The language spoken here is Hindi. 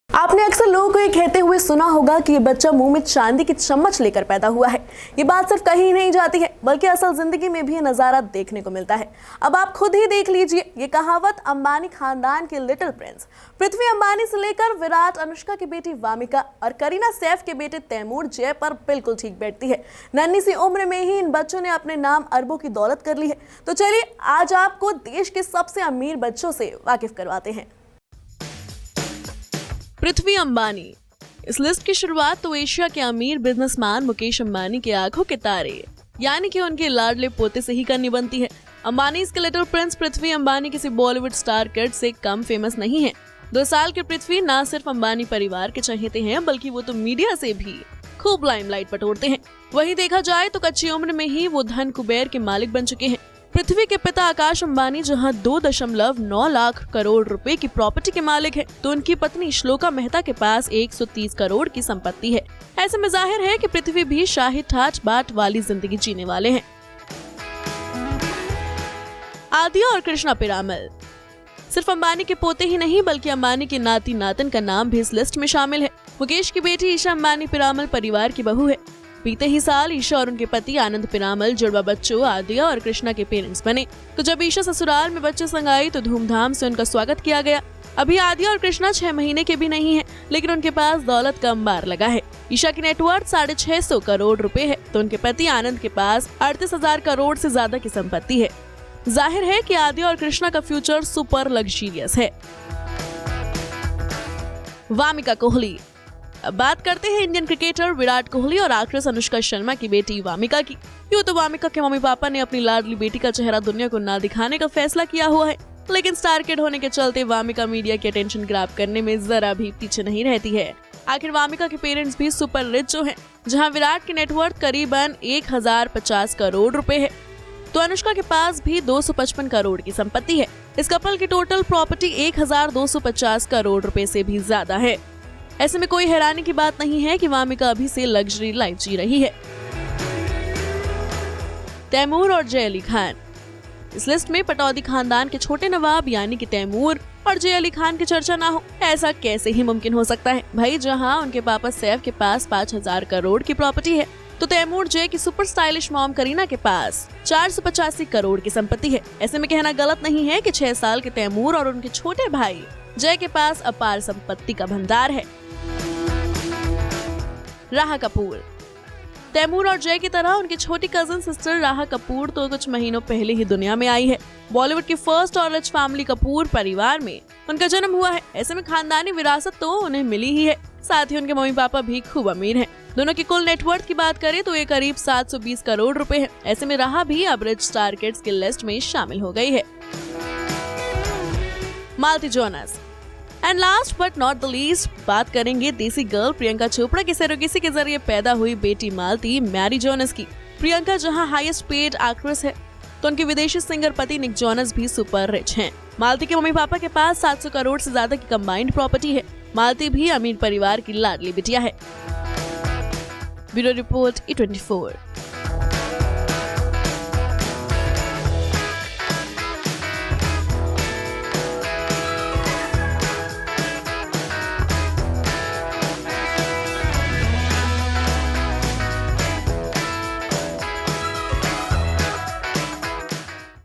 आपने अक्सर लोगों को ये कहते हुए सुना होगा कि ये बच्चा मुंह में चांदी की चम्मच लेकर पैदा हुआ है। ये बात सिर्फ कहीं नहीं जाती है, बल्कि असल जिंदगी में भी ये नजारा देखने को मिलता है। अब आप खुद ही देख लीजिए, ये कहावत अंबानी खानदान के लिटिल प्रिंस पृथ्वी अंबानी से लेकर विराट, अनुष्का की बेटी वामिका और करीना सैफ के बेटे तैमूर जय पर बिल्कुल ठीक बैठती है। नन्ही सी उम्र में ही इन बच्चों ने अपने नाम अरबों की दौलत कर ली है। तो चलिए आज आपको देश के सबसे अमीर बच्चों से वाकिफ करवाते हैं। पृथ्वी अंबानी। इस लिस्ट की शुरुआत तो एशिया के अमीर बिजनेसमैन मुकेश अंबानी के आंखों के तारे यानी कि उनके लाडले पोते से ही करनी बनती है। अंबानी के लिटिल प्रिंस पृथ्वी अंबानी किसी बॉलीवुड स्टार किड से कम फेमस नहीं है। 2 साल के पृथ्वी न सिर्फ अंबानी परिवार के चहेते हैं, बल्कि वो तो मीडिया से भी खूब लाइमलाइट बटोरते हैं। वहीं देखा जाए तो कच्ची उम्र में ही वो धन कुबेर के मालिक बन चुके हैं। पृथ्वी के पिता आकाश अंबानी जहां 2.9 लाख करोड़ रुपए की प्रॉपर्टी के मालिक है, तो उनकी पत्नी श्लोका मेहता के पास 130 करोड़ की संपत्ति है। ऐसे में जाहिर है कि पृथ्वी भी शाही ठाट बाट वाली जिंदगी जीने वाले हैं। आदिया और कृष्णा पिरामल। सिर्फ अंबानी के पोते ही नहीं, बल्कि अंबानी के नाती नातन का नाम भी इस लिस्ट में शामिल है। मुकेश की बेटी ईशा अंबानी पिरामल परिवार की बहू है। बीते ही साल ईशा और उनके पति आनंद पिरामल जुड़वा बच्चों आदिया और कृष्णा के पेरेंट्स बने। तो जब ईशा ससुराल में बच्चे संग आई तो धूमधाम से उनका स्वागत किया गया। अभी आदिया और कृष्णा 6 महीने के भी नहीं है, लेकिन उनके पास दौलत का अंबार लगा है। ईशा की नेटवर्थ 650 करोड़ रुपए है, तो उनके पति आनंद के पास 38,000 करोड़ से ज्यादा की संपत्ति है। जाहिर है कि आदिया और कृष्णा का फ्यूचर सुपर लग्जरियस है। वामिका कोहली। अब बात करते हैं इंडियन क्रिकेटर विराट कोहली और एक्ट्रेस अनुष्का शर्मा की बेटी वामिका की। यूं तो वामिका के मम्मी पापा ने अपनी लाडली बेटी का चेहरा दुनिया को ना दिखाने का फैसला किया हुआ है, लेकिन स्टार किड होने के चलते वामिका मीडिया की अटेंशन ग्रैब करने में जरा भी पीछे नहीं रहती है। आखिर वामिका के पेरेंट्स भी सुपर रिच जो हैं, जहां विराट की नेटवर्थ करीबन 1050 करोड़ रुपए है, तो अनुष्का के पास भी 255 करोड़ की संपत्ति है। इस कपल की टोटल प्रॉपर्टी 1250 करोड़ रुपए से भी ज्यादा है। ऐसे में कोई हैरानी की बात नहीं है कि वामिका अभी से लग्जरी लाइफ जी रही है। तैमूर और जय अली खान। इस लिस्ट में पटौदी खानदान के छोटे नवाब यानी कि तैमूर और जय अली खान की चर्चा ना हो, ऐसा कैसे ही मुमकिन हो सकता है। भाई जहां उनके पापा सैफ के पास 5000 करोड़ की प्रॉपर्टी है, तो तैमूर जय की सुपर स्टाइलिश मॉम करीना के पास 485 करोड़ की संपत्ति है। ऐसे में कहना गलत नहीं है कि 6 साल के तैमूर और उनके छोटे भाई जय के पास अपार संपत्ति का भंडार है। राहा कपूर। तैमूर और जय की तरह उनकी छोटी कजिन सिस्टर राहा कपूर तो कुछ महीनों पहले ही दुनिया में आई है। बॉलीवुड की फर्स्ट और रिच फैमिली कपूर परिवार में उनका जन्म हुआ है। ऐसे में खानदानी विरासत तो उन्हें मिली ही है, साथ ही उनके मम्मी पापा भी खूब अमीर हैं। दोनों की कुल नेटवर्थ की बात करें तो ये करीब 720 करोड़ रुपए है। ऐसे में राहा भी अब रिच स्टार किड्स की लिस्ट में शामिल हो गई है। Malti Jonas. And last but not the least बात करेंगे देसी गर्ल प्रियंका चोपड़ा की सरोगेसी के जरिए पैदा हुई बेटी मालती मैरी जोनस की। प्रियंका जहां हाईएस्ट पेड एक्ट्रेस है, तो उनके विदेशी सिंगर पति निक जोनस भी सुपर रिच हैं। मालती के मम्मी पापा के पास 700 करोड़ से ज्यादा की कंबाइंड प्रॉपर्टी है। मालती भी अमीर परिवार की लाडली बिटिया है। Bureau report E24।